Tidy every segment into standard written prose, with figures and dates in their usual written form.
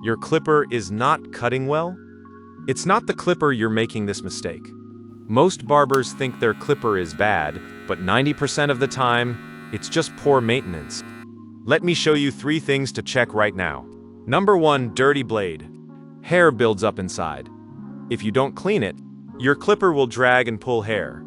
your clipper is not cutting well? It's not the clipper you're making this mistake. Most barbers think their clipper is bad, but 90% of the time, it's just poor maintenance. Let me show you 3 things to check right now. Number 1, dirty blade. Hair builds up inside. If you don't clean it, your clipper will drag and pull hair.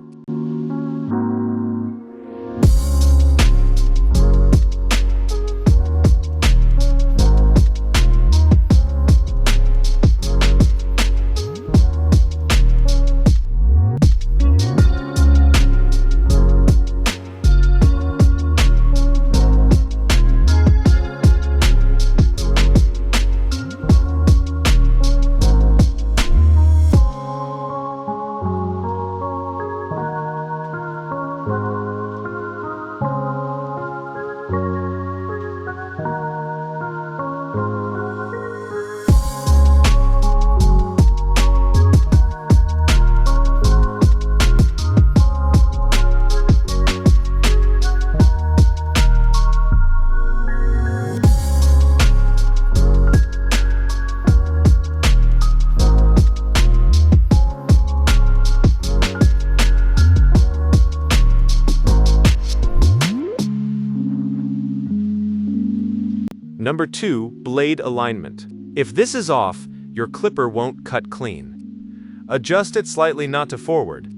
Number 2, blade alignment. If this is off, your clipper won't cut clean. Adjust it slightly not to forward.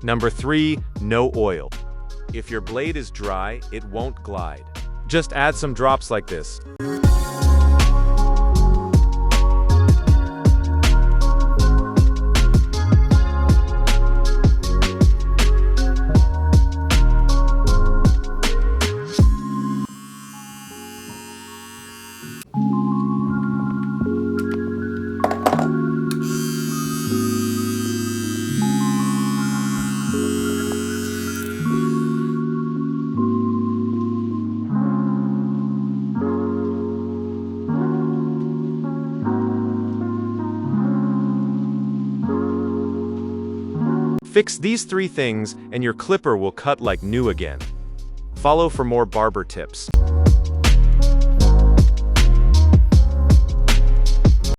Number 3, no oil. If your blade is dry, it won't glide. Just add some drops like this. Fix these 3 things and your clipper will cut like new again. Follow for more barber tips.